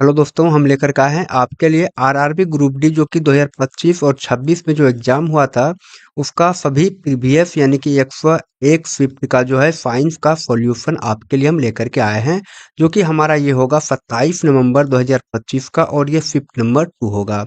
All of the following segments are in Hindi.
हेलो दोस्तों, हम लेकर के आए हैं आपके लिए आरआरबी ग्रुप डी जो कि 2025 और 26 में जो एग्जाम हुआ था उसका सभी प्रीवियस यानी कि 101 शिफ्ट का जो है साइंस का सॉल्यूशन आपके लिए हम लेकर के आए हैं। जो कि हमारा ये होगा 27 नवंबर 2025 का और ये शिफ्ट नंबर 2 होगा।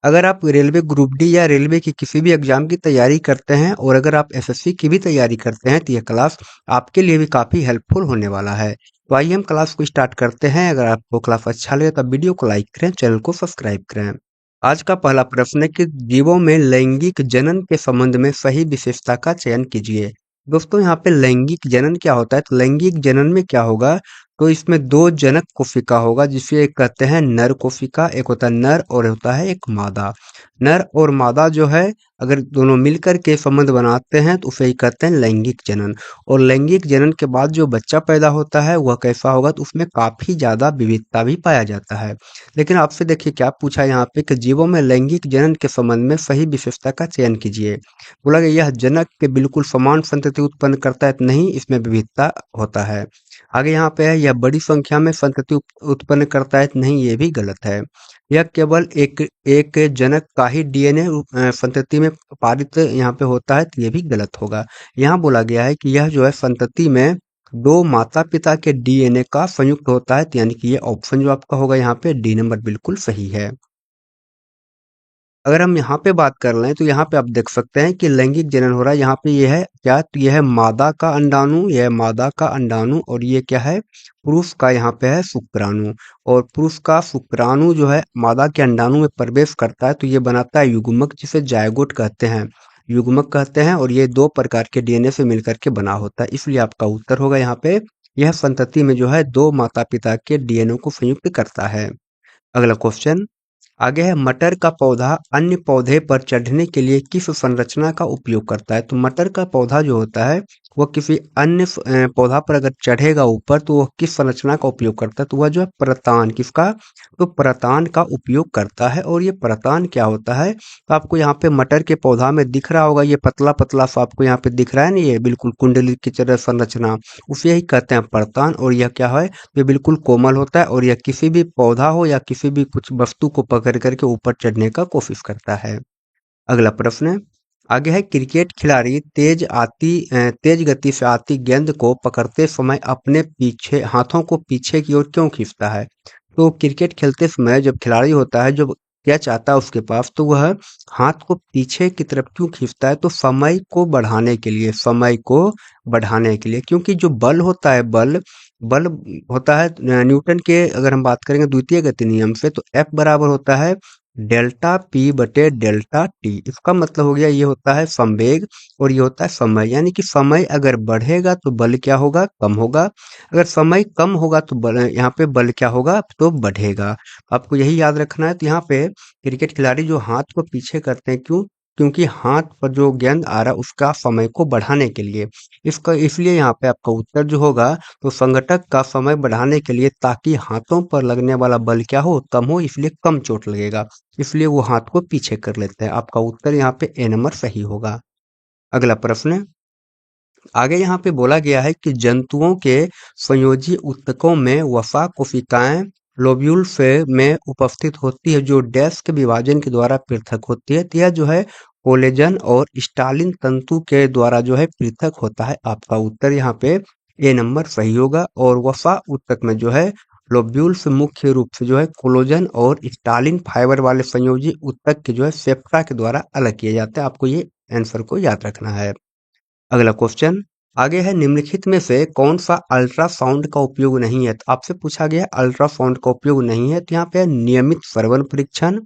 अगर आप रेलवे ग्रुप डी या रेलवे की किसी भी एग्जाम की तैयारी करते हैं और अगर आप एसएससी की भी तैयारी करते हैं तो यह क्लास आपके लिए भी काफ़ी हेल्पफुल होने वाला है। तो आइए हम क्लास को स्टार्ट करते हैं। अगर आपको क्लास अच्छा लगे तो वीडियो को लाइक करें, चैनल को सब्सक्राइब करें। आज का पहला प्रश्न है कि जीवों में लैंगिक जनन के संबंध में सही विशेषता का चयन कीजिए। दोस्तों, यहाँ पे लैंगिक जनन क्या होता है? तो लैंगिक जनन में क्या होगा? तो इसमें दो जनक कोशिका होगा जिसे एक कहते हैं नर कोशिका, एक होता है नर और होता है एक मादा। नर और मादा जो है अगर दोनों मिलकर के संबंध बनाते हैं तो उसे ही कहते हैं लैंगिक जनन। और लैंगिक जनन के बाद जो बच्चा पैदा होता है वह कैसा होगा? तो उसमें काफी ज्यादा विविधता भी पाया जाता है। लेकिन आपसे देखिए क्या पूछा यहाँ पे कि जीवों में लैंगिक जनन के संबंध में सही विशेषता का चयन कीजिए। बोला गया यह जनक के बिल्कुल समान संतति उत्पन्न करता है? तो नहीं, इसमें विविधता होता है। आगे यहाँ पे है यह बड़ी संख्या में संतति उत्पन्न करता है? तो नहीं, ये भी गलत है। यह केवल एक एक जनक का ही डीएनए संतति में पारित यहाँ पे होता है, तो ये भी गलत होगा। यहाँ बोला गया है कि यह जो है संतति में दो माता पिता के डीएनए का संयुक्त होता है, तो यानी कि ये ऑप्शन जो आपका होगा यहाँ पे डी नंबर बिल्कुल सही है। अगर हम यहाँ पे बात कर लें तो यहाँ पे आप देख सकते हैं कि लैंगिक जनन हो रहा है। यहाँ पे ये है क्या? तो यह है मादा का अंडाणु, यह है मादा का अंडाणु और ये क्या है? पुरुष का यहाँ पे है शुक्राणु। और पुरुष का शुक्राणु जो है मादा के अंडाणु में प्रवेश करता है तो ये बनाता है युग्मक जिसे जायगोट कहते हैं। युग्मक कहते हैं और ये दो प्रकार के डीएनए से मिलकर के बना होता है, इसलिए आपका उत्तर होगा यहाँ पे यह संतति में जो है दो माता पिता के डीएनए को संयुक्त करता है। अगला क्वेश्चन आगे है मटर का पौधा अन्य पौधे पर चढ़ने के लिए किस संरचना का उपयोग करता है? तो मटर का पौधा जो होता है वह किसी अन्य पौधा पर अगर चढ़ेगा ऊपर तो वह किस संरचना का उपयोग करता है? तो वह जो है प्रतान, किसका? तो प्रतान का उपयोग करता है। और ये प्रतान क्या होता है? तो आपको यहाँ पे मटर के पौधा में दिख रहा होगा, ये पतला पतला सा आपको यहाँ पे दिख रहा है ना, ये बिल्कुल कुंडली की तरह संरचना, उसे ही कहते हैं प्रतान। और यह क्या है? ये बिल्कुल कोमल होता है और यह किसी भी पौधा हो या किसी भी कुछ वस्तु को पकड़ करके ऊपर चढ़ने का कोशिश करता है। अगला प्रश्न आगे है क्रिकेट खिलाड़ी तेज गति से आती गेंद को पकड़ते समय अपने पीछे हाथों को पीछे की ओर क्यों खींचता है? तो क्रिकेट खेलते समय जब खिलाड़ी होता है, जब कैच आता है उसके पास, तो वह हाथ को पीछे की तरफ क्यों खींचता है? तो समय को बढ़ाने के लिए, समय को बढ़ाने के लिए। क्योंकि जो बल होता है, बल बल होता है न्यूटन के, अगर हम बात करेंगे द्वितीय गति नियम से, तो एफ बराबर होता है डेल्टा पी बटे डेल्टा टी। इसका मतलब हो गया ये होता है संवेग और ये होता है समय। यानी कि समय अगर बढ़ेगा तो बल क्या होगा? कम होगा। अगर समय कम होगा तो बल, यहाँ पे बल क्या होगा? तो बढ़ेगा। आपको यही याद रखना है। तो यहाँ पे क्रिकेट खिलाड़ी जो हाथ को पीछे करते हैं, क्यों? क्योंकि हाथ पर जो गेंद आ रहा है उसका समय को बढ़ाने के लिए। इसका इसलिए यहाँ पे आपका उत्तर जो होगा तो संगठक का समय बढ़ाने के लिए, ताकि हाथों पर लगने वाला बल क्या हो? कम हो, इसलिए कम चोट लगेगा, इसलिए वो हाथ को पीछे कर लेते हैं। आपका उत्तर यहाँ पे ए नंबर सही होगा। अगला प्रश्न आगे यहाँ पे बोला गया है कि जंतुओं के संयोजी ऊतकों में वसा कोशिकाएं लोब्यूल से में उपस्थित होती है जो डैश के विभाजन के द्वारा पृथक होती है। तो यह जो है कोलेजन और स्टालिन तंतु के द्वारा जो है पृथक होता है। आपका उत्तर यहाँ पे ए नंबर सही होगा। और वसा ऊतक में जो है लोब्यूल से मुख्य रूप से जो है कोलोजन और स्टालिन फाइबर वाले संयोजी ऊतक के जो है सेप्टा के द्वारा अलग किए जाते हैं। आपको ये आंसर को याद रखना है। अगला क्वेश्चन आगे है निम्नलिखित में से कौन सा अल्ट्रासाउंड का उपयोग नहीं है? तो आपसे पूछा गया अल्ट्रासाउंड का उपयोग नहीं है, तो यहाँ पे है नियमित श्रवण परीक्षण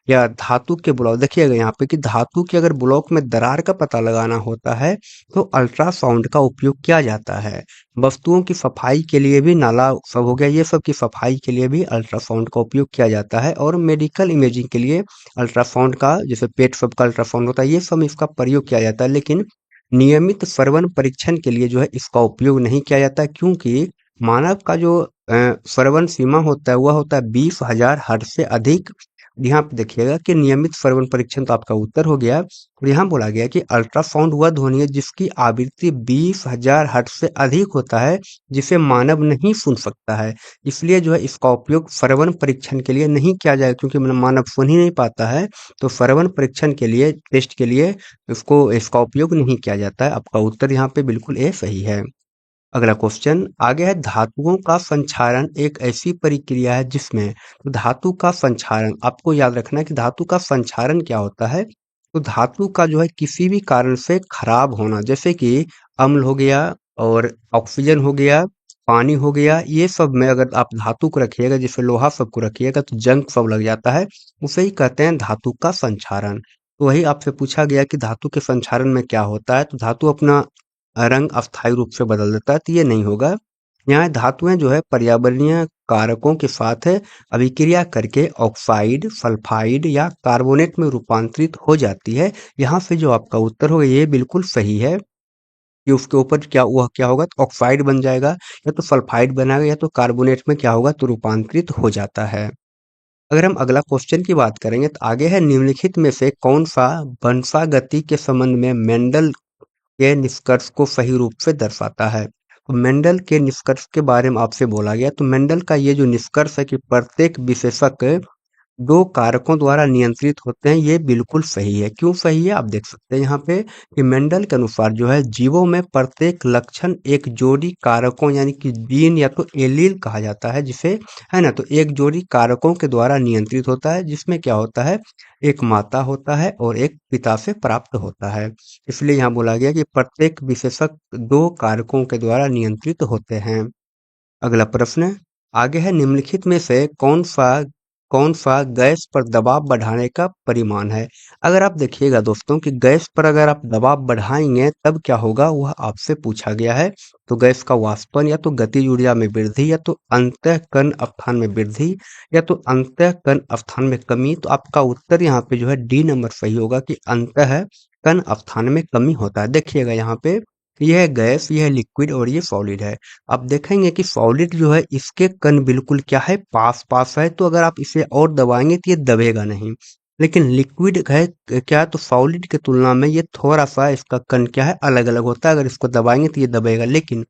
या धातु के ब्लॉक। देखिएगा यहाँ पे कि धातु के अगर ब्लॉक में दरार का पता लगाना होता है तो अल्ट्रासाउंड का उपयोग किया जाता है। वस्तुओं की सफाई के लिए भी, नाला सब हो गया, ये सब की सफाई के लिए भी अल्ट्रासाउंड का उपयोग किया जाता है। और मेडिकल इमेजिंग के लिए अल्ट्रासाउंड का, जैसे पेट सब का अल्ट्रासाउंड होता है, ये सब इसका प्रयोग किया जाता है। लेकिन नियमित श्रवण परीक्षण के लिए जो है इसका उपयोग नहीं किया जाता है, क्योंकि मानव का जो श्रवण सीमा होता है वह होता है 20,000 हर्ट्ज से अधिक। यहाँ पे देखिएगा कि नियमित श्रवण परीक्षण तो आपका उत्तर हो गया। और यहाँ बोला गया कि अल्ट्रासाउंड वह ध्वनि है जिसकी आवृत्ति 20,000 हर्ट्ज से अधिक होता है, जिसे मानव नहीं सुन सकता है। इसलिए जो है इसका उपयोग श्रवण परीक्षण के लिए नहीं किया जाएगा, क्योंकि मानव सुन ही नहीं पाता है। तो श्रवण परीक्षण के लिए, टेस्ट के लिए इसका उपयोग नहीं किया जाता है। आपका उत्तर यहाँ पे बिल्कुल ए सही है। अगला क्वेश्चन आगे है, धातुओं का संक्षारण एक ऐसी प्रक्रिया है जिसमें, तो धातु का संक्षारण आपको याद रखना है कि धातु का संक्षारण क्या होता है। तो धातु का जो है किसी भी कारण से खराब होना, जैसे कि अम्ल हो गया और ऑक्सीजन हो गया, पानी हो गया, ये सब में अगर आप धातु को रखिएगा, जैसे लोहा सब को रखिएगा तो जंग सब लग जाता है, उसे ही कहते हैं धातु का संक्षारण। तो वही आपसे पूछा गया कि धातु के संक्षारण में क्या होता है, तो धातु अपना रंग अस्थायी रूप से बदल देता है, तो ये नहीं होगा। यहाँ धातुएं जो है पर्यावरणीय कारकों के साथ अभिक्रिया करके ऑक्साइड, सल्फाइड या कार्बोनेट में रूपांतरित हो जाती है। यहाँ से जो आपका उत्तर होगा ये बिल्कुल सही है कि उसके ऊपर क्या होगा, तो ऑक्साइड बन जाएगा, या तो सल्फाइड बनाएगा, या तो कार्बोनेट में क्या होगा, तो रूपांतरित हो जाता है। अगर हम अगला क्वेश्चन की बात करेंगे तो आगे है, निम्नलिखित में से कौन सा वंशागति के संबंध में मेंडल के निष्कर्ष को सही रूप से दर्शाता है। तो मेंडल के निष्कर्ष के बारे में आपसे बोला गया, तो मेंडल का ये जो निष्कर्ष है कि प्रत्येक विशेषक 2 कारकों द्वारा नियंत्रित होते हैं, ये बिल्कुल सही है। क्यों सही है? आप देख सकते हैं यहाँ पे कि मेंडल के अनुसार जो है जीवों में प्रत्येक लक्षण एक जोड़ी कारकों यानी कि जीन या तो एलील कहा जाता है जिसे, है ना, तो एक जोड़ी कारकों के द्वारा नियंत्रित होता है, जिसमें क्या होता है, एक माता होता है और एक पिता से प्राप्त होता है। इसलिए यहाँ बोला गया कि प्रत्येक विशेषक 2 कारकों के द्वारा नियंत्रित होते हैं। अगला प्रश्न आगे है, निम्नलिखित में से कौन सा गैस पर दबाव बढ़ाने का परिमाण है। अगर आप देखिएगा दोस्तों कि गैस पर अगर आप दबाव बढ़ाएंगे तब क्या होगा, वह आपसे पूछा गया है। तो गैस का वाष्पन, या तो गतिज ऊर्जा में वृद्धि, या तो अंतःकरण अवस्थान में वृद्धि, या तो अंतःकरण अवस्थान में कमी। तो आपका उत्तर यहाँ पे जो है डी नंबर सही होगा कि अंतःकरण अवस्थान में कमी होता है। देखिएगा यहाँ पे यह है गैस, यह है लिक्विड और ये सॉलिड है। आप देखेंगे कि सॉलिड जो है इसके कण बिल्कुल क्या है, पास पास है, तो अगर आप इसे और दबाएंगे तो ये दबेगा नहीं। लेकिन लिक्विड है क्या है, तो सॉलिड की तुलना में ये थोड़ा सा इसका कण क्या है, अलग अलग होता है। अगर इसको दबाएंगे तो ये दबेगा, लेकिन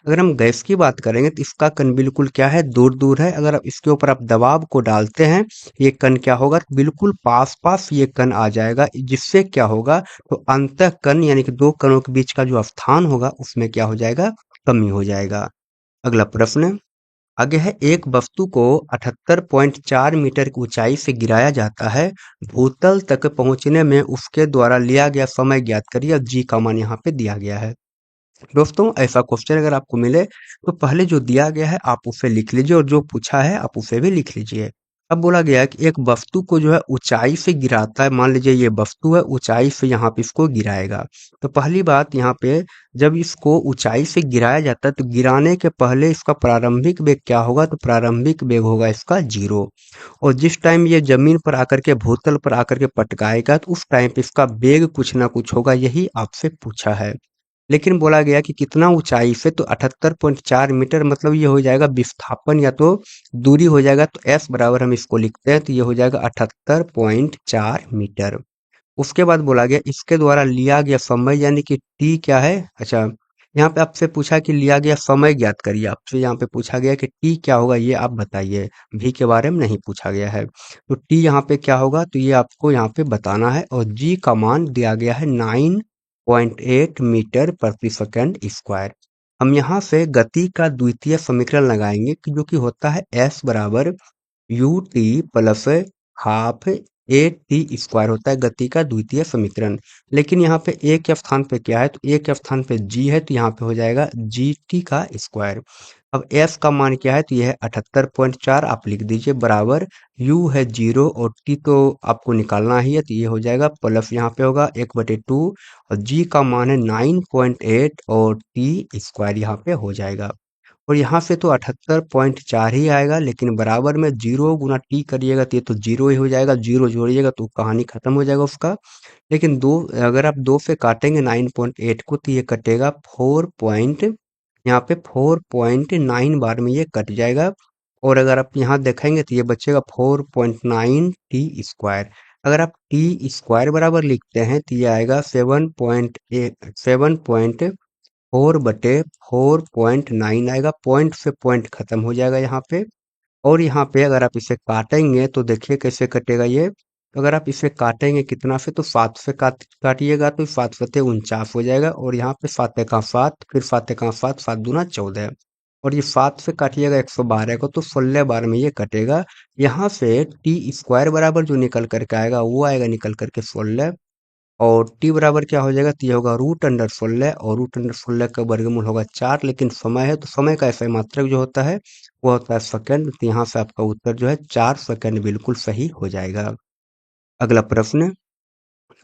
अगर हम गैस की बात करेंगे तो इसका कण बिल्कुल क्या है, दूर दूर है। अगर आप इसके ऊपर आप दबाव को डालते हैं, ये कण क्या होगा, बिल्कुल पास पास ये कण आ जाएगा, जिससे क्या होगा, तो अंतः कण यानी कि 2 कणों के बीच का जो स्थान होगा उसमें क्या हो जाएगा, कमी हो जाएगा। अगला प्रश्न आगे है, एक वस्तु को 78.4 मीटर की ऊंचाई से गिराया जाता है, भूतल तक पहुंचने में उसके द्वारा लिया गया समय ज्ञात करिए। अब जी का मान यहाँ पे दिया गया है। दोस्तों ऐसा क्वेश्चन अगर आपको मिले तो पहले जो दिया गया है आप उसे लिख लीजिए, और जो पूछा है आप उसे भी लिख लीजिए। अब बोला गया है कि एक वस्तु को जो है ऊंचाई से गिराता है, मान लीजिए ये वस्तु है, ऊंचाई से यहाँ पे इसको गिराएगा। तो पहली बात यहाँ पे, जब इसको ऊंचाई से गिराया जाता है तो गिराने के पहले इसका प्रारंभिक वेग क्या होगा, तो प्रारंभिक वेग होगा इसका 0। और जिस टाइम ये जमीन पर आकर के, भूतल पर आकर के पटकाएगा, तो उस टाइम पे इसका वेग कुछ ना कुछ होगा, यही आपसे पूछा है। लेकिन बोला गया कि कितना ऊंचाई से, तो 78.4 मीटर, मतलब ये हो जाएगा विस्थापन या तो दूरी हो जाएगा। तो एस बराबर हम इसको लिखते हैं, तो ये हो जाएगा 78.4 मीटर। उसके बाद बोला गया इसके द्वारा लिया गया समय यानी कि टी क्या है, अच्छा यहाँ पे आपसे पूछा कि लिया गया समय ज्ञात करिए। आपसे यहाँ पे पूछा गया कि टी क्या होगा, ये आप बताइए। भी के बारे में नहीं पूछा गया है। तो टी यहाँ पे क्या होगा, तो ये आपको यहाँ पे बताना है। और जी का मान दिया गया है 9.8 मीटर प्रति सेकंड स्क्वायर। हम यहाँ से गति का द्वितीय समीकरण लगाएंगे जो कि होता है एस बराबर U T plus half A T square, होता है गति का द्वितीय समीकरण। लेकिन यहाँ पे ए के स्थान पे क्या है, तो ए के स्थान पे जी है, तो यहाँ पे हो जाएगा जी टी का स्क्वायर। अब एस का मान क्या है, तो यह है 78.4, आप लिख दीजिए, बराबर यू है 0 और टी तो आपको निकालना ही है, तो ये हो जाएगा प्लस यहाँ पे होगा 1/2, और जी का मान है 9.8 और टी स्क्वायर यहाँ पे हो जाएगा। और यहाँ से तो 78.4 ही आएगा, लेकिन बराबर में 0 गुना टी करिएगा तो ये तो 0 ही हो जाएगा, 0 जोड़िएगा तो कहानी खत्म हो जाएगा उसका। लेकिन दो, अगर आप 2 से काटेंगे 9.8 को तो ये कटेगा 4 पॉइंट, यहाँ पे 4.9 बार में ये कट जाएगा। और अगर आप यहाँ देखेंगे तो ये बचेगा 4.9 t²। अगर आप टी स्क्वायर बराबर लिखते हैं तो ये आएगा 7.4/4.9 आएगा। पॉइंट से पॉइंट खत्म हो जाएगा यहाँ पे। और यहाँ पे अगर आप इसे काटेंगे तो देखिए कैसे कटेगा ये। तो अगर आप इसे काटेंगे कितना से, तो 7 से काटिएगा तो 7×7 = 49 हो जाएगा। और यहाँ पे 7 × 7, फिर 7 × 7, 7×2 = 14। और ये 7 से काटिएगा 112 को, तो 16 बार में ये कटेगा। यहाँ से टी स्क्वायर बराबर जो निकल करके आएगा वो आएगा निकल करके 16। और टी बराबर क्या हो जाएगा, तो ये होगा √16। और √16 का वर्गमूल होगा 4। लेकिन समय है तो समय का ऐसा मात्रक जो होता है वो होता है सेकंड। तो यहाँ से आपका उत्तर जो है 4 सेकंड बिल्कुल सही हो जाएगा। अगला प्रश्न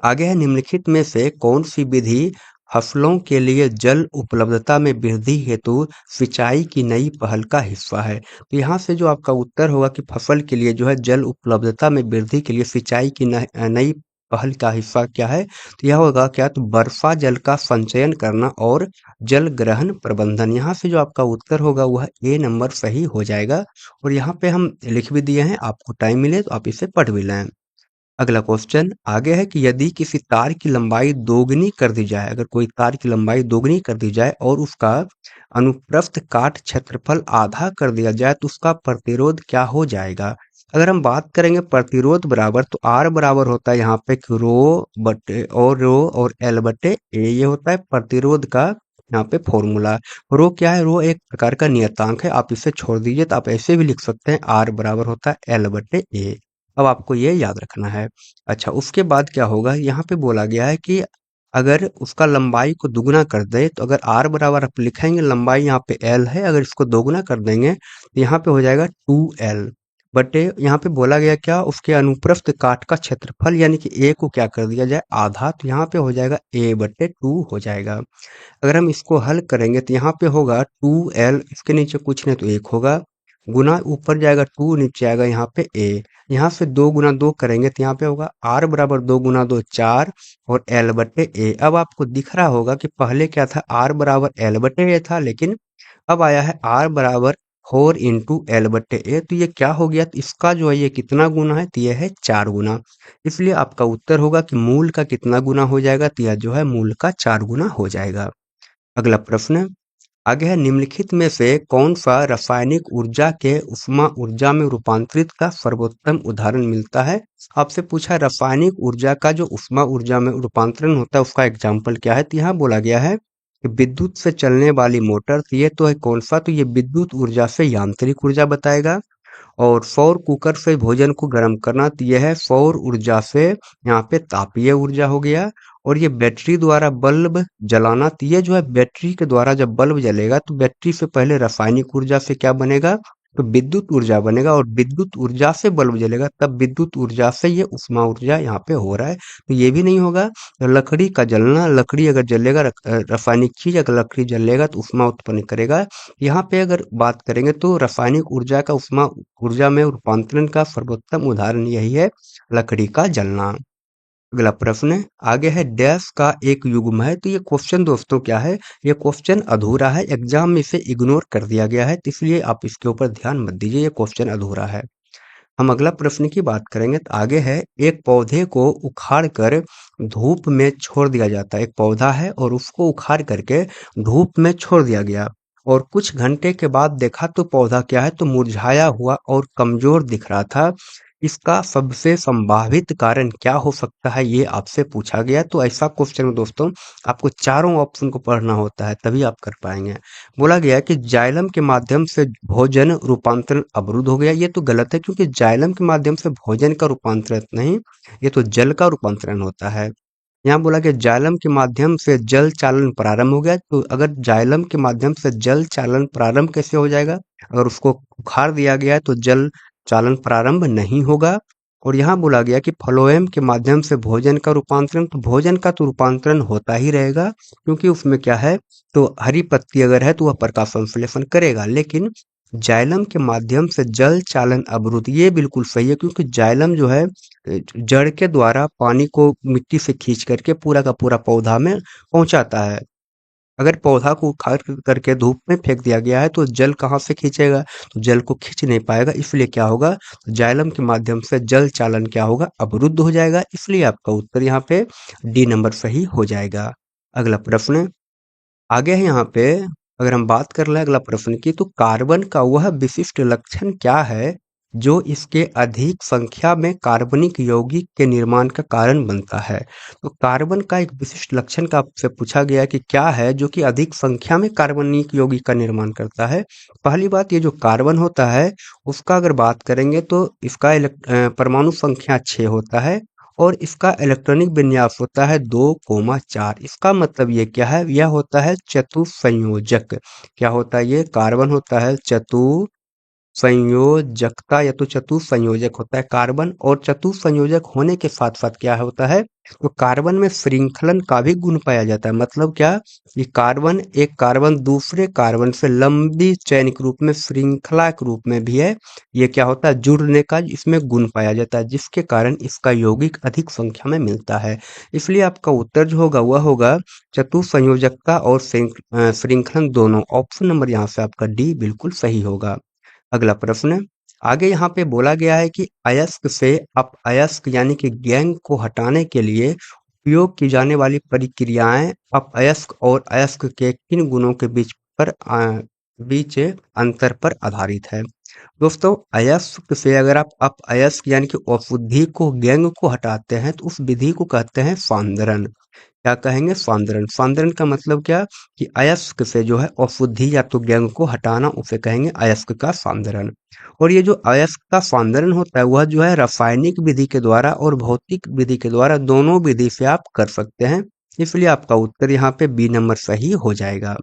आगे है, निम्नलिखित में से कौन सी विधि फसलों के लिए जल उपलब्धता में वृद्धि हेतु सिंचाई की नई पहल का हिस्सा है। तो यहाँ से जो आपका उत्तर होगा कि फसल के लिए जो है जल उपलब्धता में वृद्धि के लिए सिंचाई की नई पहल का हिस्सा क्या है, तो यह होगा क्या, तो वर्षा जल का संचयन करना और जल ग्रहण प्रबंधन। यहाँ से जो आपका उत्तर होगा वह ए नंबर सही हो जाएगा। और यहाँ पे हम लिख भी दिए हैं, आपको टाइम मिले तो आप इसे पढ़ भी लें। अगला क्वेश्चन आगे है कि यदि किसी तार की लंबाई दोगुनी कर दी जाए, अगर कोई तार की लंबाई दोगुनी कर दी जाए और उसका अनुप्रस्थ काट क्षेत्रफल आधा कर दिया जाए तो उसका प्रतिरोध क्या हो जाएगा। अगर हम बात करेंगे प्रतिरोध बराबर, तो आर बराबर होता है यहाँ पे कि रो और एल बटे ए, ये होता है प्रतिरोध का यहाँ पे फॉर्मूला। रो क्या है, रो एक प्रकार का नियतांक है, आप इसे छोड़ दीजिए तो आप ऐसे भी लिख सकते हैं आर बराबर होता है एल बटे ए। अब आपको ये याद रखना है। अच्छा, उसके बाद क्या होगा, यहाँ पे बोला गया है कि अगर उसका लंबाई को दुगुना कर दे, तो अगर आर बराबर आप लिखेंगे, लंबाई यहाँ पे एल है, अगर इसको दोगुना कर देंगे तो यहाँ पे हो जाएगा 2l बटे, यहाँ पे बोला गया क्या, उसके अनुप्रस्थ काट का क्षेत्रफल यानी कि ए को क्या कर दिया जाए, आधा, तो यहाँ पे हो जाएगा a/2 हो जाएगा। अगर हम इसको हल करेंगे तो यहाँ पे होगा 2l, इसके नीचे कुछ नहीं तो 1 होगा, गुना ऊपर जाएगा 2, नीचे आएगा यहाँ पे a। यहाँ से 2 × 2 करेंगे तो यहाँ पे होगा r बराबर 2 × 2 4 और l बटे a। अब आपको दिख रहा होगा कि पहले क्या था, r बराबर l बटे a था, लेकिन अब आया है r बराबर 4 × l बटे a। तो ये क्या हो गया, तो इसका जो है ये कितना गुना है, तो ये है 4 गुना। इसलिए आपका उत्तर होगा कि मूल का कितना गुना हो जाएगा, तो यह जो है मूल का 4 गुना हो जाएगा। अगला प्रश्न आगे है, निम्नलिखित में से कौन सा रासायनिक ऊर्जा के उष्मा ऊर्जा में रूपांतरित का सर्वोत्तम उदाहरण मिलता है। आपसे पूछा रासायनिक ऊर्जा का जो उष्मा ऊर्जा में रूपांतरण होता है उसका एग्जाम्पल क्या है, तो यहाँ बोला गया है कि विद्युत से चलने वाली मोटर। तो ये तो है कौन सा, तो ये विद्युत ऊर्जा से यांत्रिक ऊर्जा बताएगा। और सौर कुकर से भोजन को गर्म करना, तो यह है सौर ऊर्जा से यहाँ पे तापीय ऊर्जा हो गया। और ये बैटरी द्वारा बल्ब जलाना, तो ये जो है बैटरी के द्वारा जब बल्ब जलेगा तो बैटरी से पहले रासायनिक ऊर्जा से क्या बनेगा, तो विद्युत ऊर्जा बनेगा। और विद्युत ऊर्जा से बल्ब जलेगा तब विद्युत ऊर्जा से ये उष्मा ऊर्जा यहाँ पे हो रहा है। तो ये भी नहीं होगा। लकड़ी का जलना, लकड़ी अगर जलेगा, रासायनिक चीज अगर लकड़ी जलेगा तो उष्मा उत्पन्न करेगा। यहाँ पे अगर बात करेंगे तो रासायनिक ऊर्जा का उष्मा ऊर्जा में रूपांतरण का सर्वोत्तम उदाहरण यही है, लकड़ी का जलना। अगला प्रश्न आगे है, डैश का एक युग्म है। तो ये क्वेश्चन दोस्तों क्या है, ये क्वेश्चन अधूरा है, एग्जाम में इसे इग्नोर कर दिया गया है, तो इसलिए आप इसके ऊपर ध्यान मत दीजिए, ये क्वेश्चन अधूरा है। हम अगला प्रश्न की बात करेंगे तो आगे है, एक पौधे को उखाड़ कर धूप में छोड़ दिया जाता है। एक पौधा है और उसको उखाड़ करके धूप में छोड़ दिया गया और कुछ घंटे के बाद देखा तो पौधा क्या है, तो मुरझाया हुआ और कमजोर दिख रहा था। इसका सबसे संभावित कारण क्या हो सकता है, ये आपसे पूछा गया। तो ऐसा क्वेश्चन दोस्तों आपको चारों ऑप्शन को पढ़ना होता है तभी आप कर पाएंगे। बोला गया है कि जाइलम के माध्यम से भोजन रूपांतरण अवरुद्ध हो गया। ये तो गलत है, क्योंकि जाइलम के माध्यम से भोजन का रूपांतरण नहीं, ये तो जल का रूपांतरण होता है। यहाँ बोला कि जाइलम के माध्यम से जल चालन प्रारंभ हो गया। तो अगर जाइलम के माध्यम से जल चालन प्रारंभ कैसे हो जाएगा, अगर उसको उखाड़ दिया गया है तो जल चालन प्रारंभ नहीं होगा। और यहाँ बोला गया कि फ्लोएम के माध्यम से भोजन का रूपांतरण, तो भोजन का तो रूपांतरण होता ही रहेगा, क्योंकि उसमें क्या है, तो हरी पत्ती अगर है तो वह प्रकाश संश्लेषण करेगा। लेकिन जाइलम के माध्यम से जल चालन अवरुद्ध, ये बिल्कुल सही है, क्योंकि जाइलम जो है जड़ के द्वारा पानी को मिट्टी से खींच करके पूरा का पूरा पौधा में पहुंचाता है। अगर पौधा को उखाड़ करके धूप में फेंक दिया गया है तो जल कहाँ से खींचेगा? तो जल को खींच नहीं पाएगा, इसलिए क्या होगा? तो जाइलम के माध्यम से जल चालन क्या होगा? अवरुद्ध हो जाएगा, इसलिए आपका उत्तर यहाँ पे डी नंबर सही हो जाएगा। अगला प्रश्न आगे है यहाँ पे, अगर हम बात कर ले अगला प्रश्न की, तो कार्बन का वह विशिष्ट लक्षण क्या है जो इसके अधिक संख्या में कार्बनिक यौगिक के निर्माण का कारण बनता है? तो कार्बन का एक विशिष्ट लक्षण का आपसे पूछा गया कि क्या है जो कि अधिक संख्या में कार्बनिक यौगिक का निर्माण करता है। पहली बात, ये जो कार्बन होता है उसका अगर बात करेंगे तो इसका परमाणु संख्या 6 होता है और इसका इलेक्ट्रॉनिक विन्यास होता है 2,4। इसका मतलब ये क्या है? यह होता है चतुसंयोजक। क्या होता है ये? कार्बन होता है संयोजकता या तो चतुसंयोजक होता है कार्बन, और चतुसंयोजक होने के साथ साथ क्या होता है? तो कार्बन में श्रृंखलन का भी गुण पाया जाता है। मतलब क्या? ये कार्बन, एक कार्बन दूसरे कार्बन से लंबी चैन के रूप में, श्रृंखला के रूप में भी है। ये क्या होता है? जुड़ने का इसमें गुण पाया जाता है, जिसके कारण इसका यौगिक अधिक संख्या में मिलता है। इसलिए आपका उत्तर जो होगा वह होगा चतुसंयोजकता और श्रृंखलन दोनों। ऑप्शन नंबर यहाँ से आपका डी बिल्कुल सही होगा। अगला प्रश्न आगे यहाँ पे बोला गया है कि अयस्क से अपअयस्क यानी कि गैंग को हटाने के लिए उपयोग की जाने वाली प्रक्रियाएं अपअयस्क और अयस्क के किन गुणों के बीच अंतर पर आधारित है? दोस्तों, अयस्क से अगर आप अपअयस्क यानी कि अशुद्धि को, गैंग को हटाते हैं तो उस विधि को कहते हैं सांद्रण। क्या कहेंगे? सांद्रण। सांद्रण का मतलब क्या? कि अयस्क से जो है अशुद्धि या तो गैंग को हटाना, उसे कहेंगे अयस्क का सांद्रण। और ये जो अयस्क का सांद्रण होता है वह जो है रासायनिक विधि के द्वारा और भौतिक विधि के द्वारा, दोनों विधि से आप कर सकते हैं। इसलिए आपका उत्तर यहाँ पे बी नंबर सही हो जाएगा।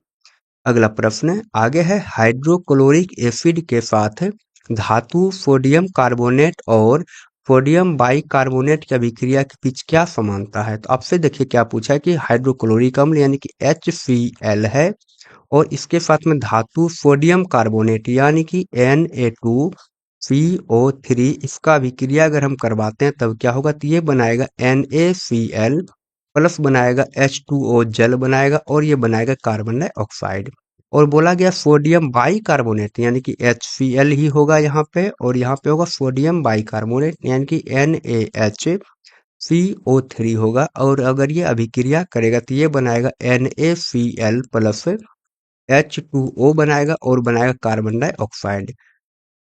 अगला प्रश्न आगे है, हाइड्रोक्लोरिक एसिड के साथ धातु सोडियम कार्बोनेट और सोडियम बाइकार्बोनेट की अभिक्रिया के बीच क्या समानता है? तो आपसे देखिए क्या पूछा है कि हाइड्रोक्लोरिक अम्ल यानी कि HCl है और इसके साथ में धातु सोडियम कार्बोनेट यानी कि Na2CO3, इसका अभिक्रिया अगर हम करवाते हैं तब क्या होगा? तो ये बनाएगा NaCl प्लस बनाएगा H2O जल बनाएगा और ये बनाएगा कार्बन डाइऑक्साइड। और बोला गया सोडियम बाइकार्बोनेट यानी कि HCl ही होगा यहाँ पे, और यहाँ पे होगा सोडियम बाइकार्बोनेट यानी कि NaHCO3 होगा। और अगर ये अभिक्रिया करेगा तो ये बनाएगा NaCl प्लस H2O बनाएगा और बनाएगा कार्बन डाइऑक्साइड।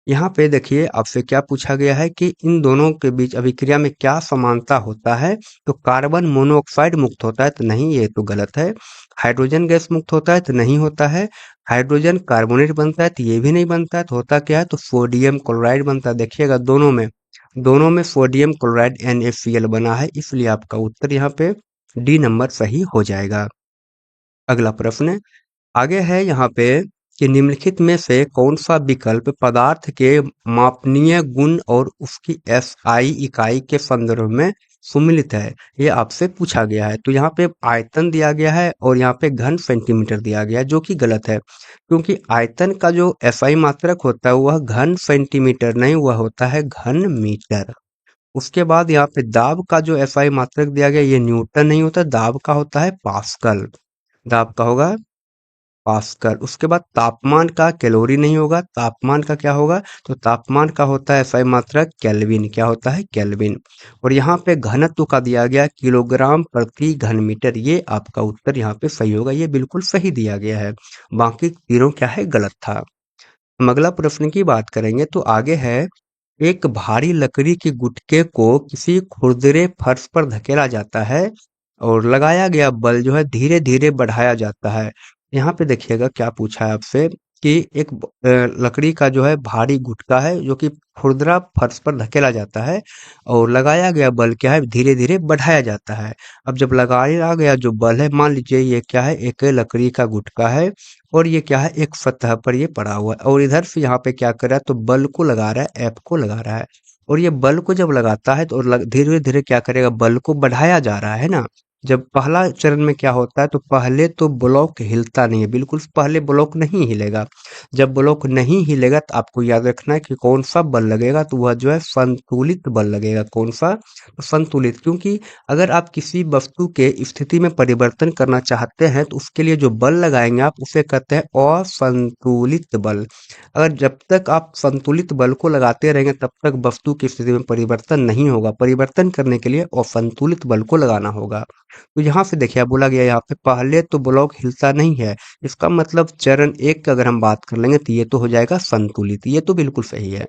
यहाँ पे देखिए आपसे क्या पूछा गया है कि इन दोनों के बीच अभिक्रिया में क्या समानता होता है? तो कार्बन मोनोऑक्साइड मुक्त होता है? तो नहीं, ये तो गलत है। हाइड्रोजन गैस मुक्त होता है? तो नहीं होता है। हाइड्रोजन कार्बोनेट बनता है? तो ये भी नहीं बनता है। तो होता क्या है? तो सोडियम क्लोराइड बनता है। देखिएगा दोनों में सोडियम क्लोराइड NaCl बना है, इसलिए आपका उत्तर यहाँ पे डी नंबर सही हो जाएगा। अगला प्रश्न आगे है यहाँ पे कि निम्नलिखित में से कौन सा विकल्प पदार्थ के मापनीय गुण और उसकी SI इकाई के संदर्भ में सुमिलित है? ये आपसे पूछा गया है। तो यहाँ पे आयतन दिया गया है और यहाँ पे घन सेंटीमीटर दिया गया है, जो कि गलत है, क्योंकि आयतन का जो SI मात्रक होता है वह घन सेंटीमीटर नहीं, वह होता है घन मीटर। उसके बाद यहाँ पे दाब का जो SI मात्रक दिया गया ये न्यूटन नहीं होता, दाब का होता है पास्कल। दाब का होगा पास्कल। उसके बाद तापमान का कैलोरी नहीं होगा, तापमान का क्या होगा? तो तापमान का होता है SI मात्रक केल्विन। क्या होता है? केल्विन। और यहाँ पे घनत्व का दिया गया किलोग्राम प्रति घन मीटर। ये आपका उत्तर यहाँ पे सही होगा, ये बिल्कुल सही दिया गया है। बाकी तीनों क्या है? गलत था। हम अगला प्रश्न की बात करेंगे तो आगे है, एक भारी लकड़ी के गुटके को किसी खुरदरे फर्श पर धकेला जाता है और लगाया गया बल जो है धीरे धीरे बढ़ाया जाता है। यहाँ पे देखिएगा क्या पूछा है आपसे कि एक लकड़ी का जो है भारी गुटका है जो कि खुरदरा फर्श पर धकेला जाता है और लगाया गया बल क्या है? धीरे धीरे बढ़ाया जाता है। अब जब लगाया गया जो बल है, मान लीजिए ये क्या है? एक लकड़ी का गुटका है और ये क्या है? एक सतह पर ये पड़ा हुआ है और इधर से यहाँ पे क्या कर रहा है? तो बल को लगा रहा है, F को लगा रहा है। और ये बल को जब लगाता है तो धीरे धीरे क्या करेगा? बल को बढ़ाया जा रहा है ना, जब पहला चरण में क्या होता है, तो पहले तो ब्लॉक हिलता नहीं है, बिल्कुल पहले ब्लॉक नहीं हिलेगा। जब ब्लॉक नहीं हिलेगा तो आपको याद रखना है कि कौन सा बल लगेगा, तो वह जो है संतुलित बल लगेगा। कौन सा? तो संतुलित, क्योंकि अगर आप किसी वस्तु के स्थिति में परिवर्तन करना चाहते हैं तो उसके लिए जो बल लगाएंगे आप, उसे कहते हैं असंतुलित बल। अगर जब तक आप संतुलित बल को लगाते रहेंगे तब तक वस्तु की स्थिति में परिवर्तन नहीं होगा। परिवर्तन करने के लिए असंतुलित बल को लगाना होगा। तो यहाँ से देखिए बोला गया यहाँ पे पहले तो ब्लॉक हिलता नहीं है, इसका मतलब चरण एक की अगर हम बात कर लेंगे तो ये तो हो जाएगा संतुलित, ये तो बिल्कुल सही है।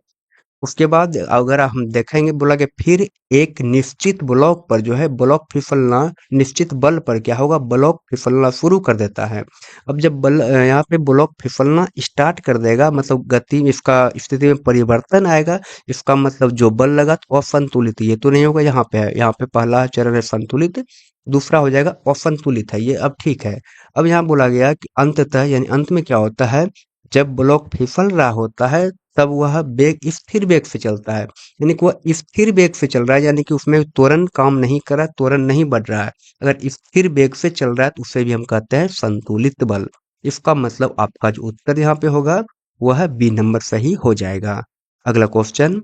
उसके बाद अगर हम देखेंगे, बोला कि फिर एक निश्चित ब्लॉक पर जो है ब्लॉक फिसलना, निश्चित बल पर क्या होगा, ब्लॉक फिसलना शुरू कर देता है। अब जब बल यहाँ पे ब्लॉक फिसलना स्टार्ट कर देगा, मतलब गति में इसका स्थिति में परिवर्तन आएगा, इसका मतलब जो बल लगा तो असंतुलित, ये तो नहीं होगा। यहाँ पे है, यहाँ पे पहला चरण है संतुलित, दूसरा हो जाएगा असंतुलित है ये। अब ठीक है, अब यहाँ बोला गया कि अंततः यानी अंत में क्या होता है, जब ब्लॉक फिसल रहा होता है तब वह बेग स्थिर बेग से चलता है। यानी कि वह स्थिर बेग से चल रहा है, यानी कि उसमें त्वरण काम नहीं कर रहा है, त्वरण नहीं बढ़ रहा है। अगर स्थिर बेग से चल रहा है तो उसे भी हम कहते हैं संतुलित बल। इसका मतलब आपका जो उत्तर यहाँ पे होगा वह बी नंबर सही हो जाएगा। अगला क्वेश्चन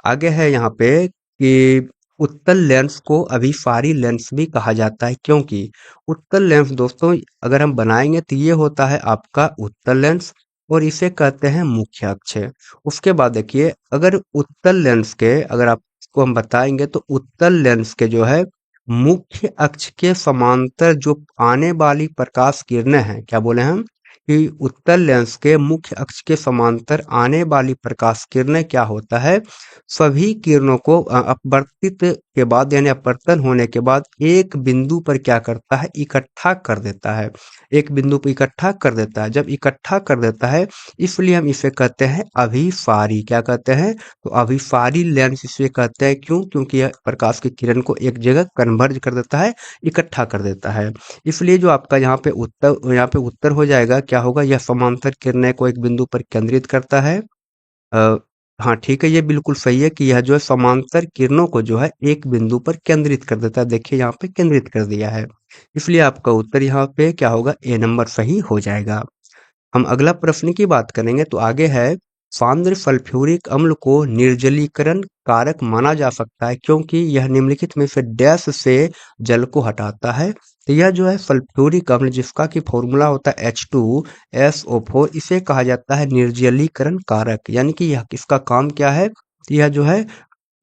आगे है यहाँ पे कि उत्तल लेंस को अभिसारी लेंस भी कहा जाता है, क्योंकि उत्तल लेंस दोस्तों अगर हम बनाएंगे तो ये होता है आपका उत्तल लेंस, और इसे कहते हैं मुख्य अक्ष। उसके बाद देखिए, अगर उत्तल लेंस के अगर आपको हम बताएंगे तो उत्तल लेंस के जो है मुख्य अक्ष के समांतर जो आने वाली प्रकाश किरणें हैं, क्या बोले हम कि उत्तल लेंस के मुख्य अक्ष के समांतर आने वाली प्रकाश किरणें क्या होता है, सभी किरणों को अपवर्तित के बाद यानी अपवर्तन होने के बाद एक बिंदु पर क्या करता है, इकट्ठा कर देता है। एक बिंदु पर इकट्ठा कर देता है, जब इकट्ठा कर देता है इसलिए हम इसे कहते हैं अभिसारी। क्या कहते हैं? तो अभिसारी लेंस इसे कहते हैं। क्यों? क्योंकि यह प्रकाश की किरण को एक जगह कन्वर्ज कर देता है, इकट्ठा कर देता है। इसलिए जो आपका यहाँ पे उत्तर हो जाएगा, क्या होगा, यह समांतर किरणें को एक बिंदु पर केंद्रित करता है। अ, हाँ ठीक है, ये बिल्कुल सही है कि यह जो है समांतर किरणों को जो है एक बिंदु पर केंद्रित कर देता है। देखिए यहाँ पे केंद्रित कर दिया है, इसलिए आपका उत्तर यहाँ पे क्या होगा, ए नंबर सही हो जाएगा। हम अगला प्रश्न की बात करेंगे तो आगे है, सांद्र सल्फ्यूरिक अम्ल को निर्जलीकरण कारक माना जा सकता है क्योंकि यह निम्नलिखित में से डैश से जल को हटाता है। तो यह जो है सल्फ्यूरिक अम्ल जिसका कि फॉर्मूला होता है H2SO4, इसे कहा जाता है निर्जलीकरण कारक। यानी कि यह किसका काम क्या है, यह जो है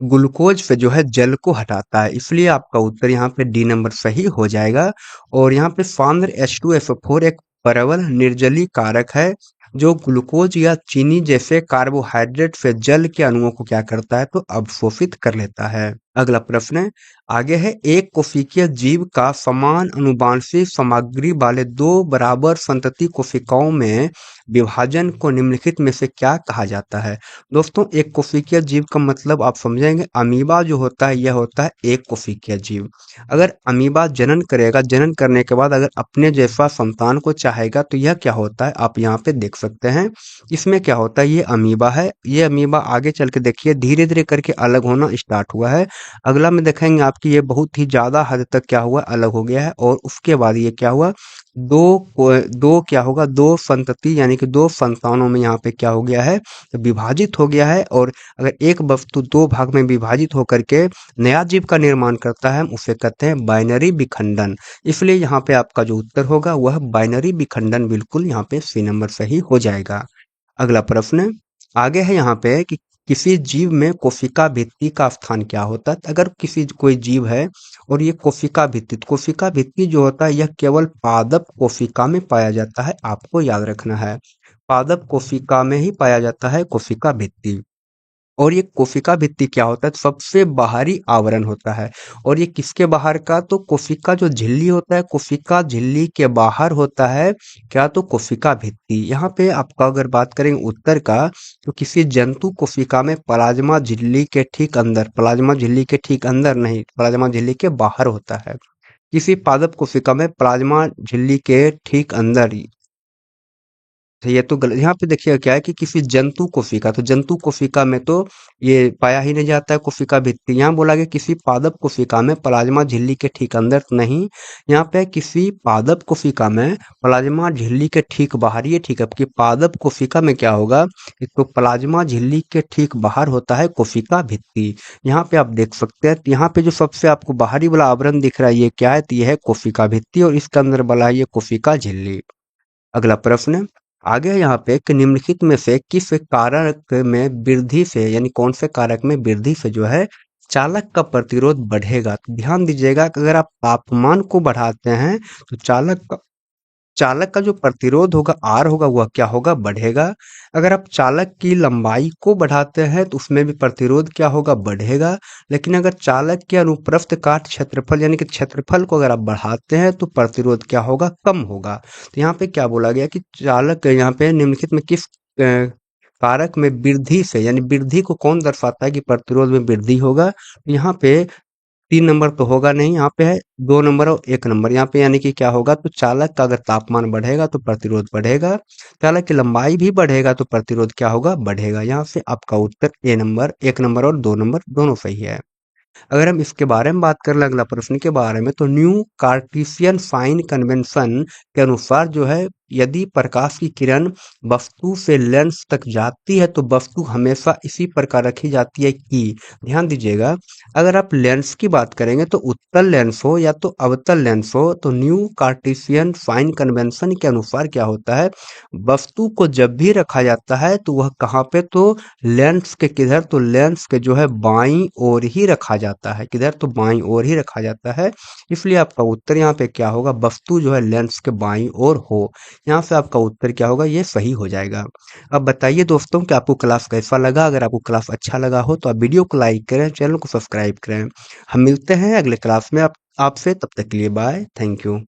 ग्लूकोज से जो है जल को हटाता है, इसलिए आपका उत्तर यहाँ पे डी नंबर सही हो जाएगा। और यहाँ पे सांद्र H2SO4 एक प्रबल निर्जलीय कारक है जो ग्लूकोज या चीनी जैसे कार्बोहाइड्रेट से जल के अणुओं को क्या करता है, तो अवशोषित कर लेता है। अगला प्रश्न है, आगे है, एक कोशिकीय जीव का समान अनुवांशिक सामग्री वाले दो बराबर संतति कोशिकाओं में विभाजन को निम्नलिखित में से क्या कहा जाता है। दोस्तों एक कोशिकीय जीव का मतलब आप समझेंगे, अमीबा जो होता है यह होता है एक कोशिकीय जीव। अगर अमीबा जनन करेगा, जनन करने के बाद अगर अपने जैसा संतान को चाहेगा तो यह क्या होता है, आप यहाँ पे देख सकते हैं। इसमें क्या होता है, ये अमीबा है, ये अमीबा आगे चल के देखिए धीरे धीरे करके अलग होना स्टार्ट हुआ है। अगला में देखेंगे आपकी ये बहुत ही ज्यादा हद तक क्या हुआ, अलग हो गया है। और उसके बाद ये क्या हुआ, दो क्या होगा, दो संतति यानी कि दो संतानों में यहाँ पे क्या हो गया है, विभाजित हो गया है। और अगर एक वस्तु दो भाग में विभाजित होकर के नया जीव का निर्माण करता है, हम उसे कहते हैं बाइनरी विखंडन। इसलिए यहाँ पे आपका जो उत्तर होगा वह बाइनरी विखंडन, बिल्कुल यहाँ पे सी नंबर सही हो जाएगा। अगला प्रश्न आगे है यहाँ पे कि किसी जीव में कोशिका भित्ति का स्थान क्या होता है। अगर किसी कोई जीव है और ये कोशिका भित्ति जो होता है यह केवल पादप कोशिका में पाया जाता है, आपको याद रखना है, पादप कोशिका में ही पाया जाता है कोशिका भित्ति। और ये कोशिका भित्ति क्या होता है, सबसे बाहरी आवरण होता है। और ये किसके बाहर का, तो कोशिका जो झिल्ली होता है, कोशिका झिल्ली के बाहर होता है क्या, तो कोशिका भित्ति। यहाँ पे आपका अगर बात करें उत्तर का, तो किसी जंतु कोशिका में प्लाज्मा झिल्ली के ठीक अंदर, प्लाज्मा झिल्ली के ठीक अंदर नहीं, प्लाज्मा झिल्ली के बाहर होता है। किसी पादप कोशिका में प्लाज्मा झिल्ली के ठीक अंदर तो ये तो गलत, यहाँ पे देखिए क्या है कि किसी जंतु कोशिका, तो जंतु कोशिका में तो ये पाया ही नहीं जाता है कोशिका भित्ति। यहाँ बोला गया किसी पादप कोशिका में प्लाज्मा झिल्ली के ठीक अंदर नहीं, यहाँ पे किसी पादप कोशिका में प्लाज्मा झिल्ली के ठीक बाहर। ये ठीक है कि पादप कोशिका में क्या होगा, एक तो प्लाज्मा झिल्ली के ठीक बाहर होता है कोशिका भित्ति। यहाँ पे आप देख सकते हैं, यहाँ पे जो सबसे आपको बाहरी वाला आवरण दिख रहा है ये क्या है, तो ये है कोशिका भित्ति और इसके अंदर वाला है ये कोशिका झिल्ली। अगला प्रश्न आगे है यहाँ पे कि निम्नलिखित में से किस कारक में वृद्धि से, यानी कौन से कारक में वृद्धि से जो है चालक का प्रतिरोध बढ़ेगा। तो ध्यान दीजिएगा कि अगर आप तापमान को बढ़ाते हैं तो चालक का जो प्रतिरोध होगा आर होगा वह क्या होगा, बढ़ेगा। अगर आप चालक की लंबाई को बढ़ाते हैं तो उसमें भी प्रतिरोध क्या होगा, बढ़ेगा। लेकिन अगर चालक के अनुप्रस्थ काट क्षेत्रफल यानी कि क्षेत्रफल को अगर आप बढ़ाते हैं तो प्रतिरोध क्या होगा, कम होगा। तो यहाँ पे क्या बोला गया कि चालक यहाँ पे निम्नलिखित में किस कारक में वृद्धि से, यानी वृद्धि को कौन दर्शाता है कि प्रतिरोध में वृद्धि होगा। यहाँ पे 3 नंबर तो होगा नहीं, यहाँ पे है 2 नंबर और 1 नंबर। यहाँ पे यानी कि क्या होगा, तो चालक का अगर तापमान बढ़ेगा तो प्रतिरोध बढ़ेगा, चालक की लंबाई भी बढ़ेगा तो प्रतिरोध क्या होगा, बढ़ेगा। यहाँ से आपका उत्तर ए नंबर, 1 नंबर और 2 नंबर दोनों सही है। अगर हम इसके बारे में बात कर लें अगला प्रश्न के बारे में, तो न्यू कार्टेशियन साइन कन्वेंशन के अनुसार जो है यदि प्रकाश की किरण वस्तु से लेंस तक जाती है तो वस्तु हमेशा इसी प्रकार रखी जाती है कि, ध्यान दीजिएगा, अगर आप लेंस की बात करेंगे तो उत्तल लेंस हो या तो अवतल लेंस हो, तो न्यू कार्टेशियन साइन कन्वेंशन के अनुसार क्या होता है, वस्तु को जब भी रखा जाता है तो वह कहाँ पे, तो लेंस के किधर, तो लेंस के जो है बाईं ओर ही रखा जाता है। किधर, तो बाईं ओर ही रखा जाता है। इसलिए आपका उत्तर यहाँ पे क्या होगा, वस्तु जो है लेंस के बाईं ओर हो। यहाँ से आपका उत्तर क्या होगा, ये सही हो जाएगा। अब बताइए दोस्तों कि आपको क्लास कैसा लगा। अगर आपको क्लास अच्छा लगा हो तो आप वीडियो को लाइक करें, चैनल को सब्सक्राइब करें। हम मिलते हैं अगले क्लास में आपसे, तब तक के लिए बाय, थैंक यू।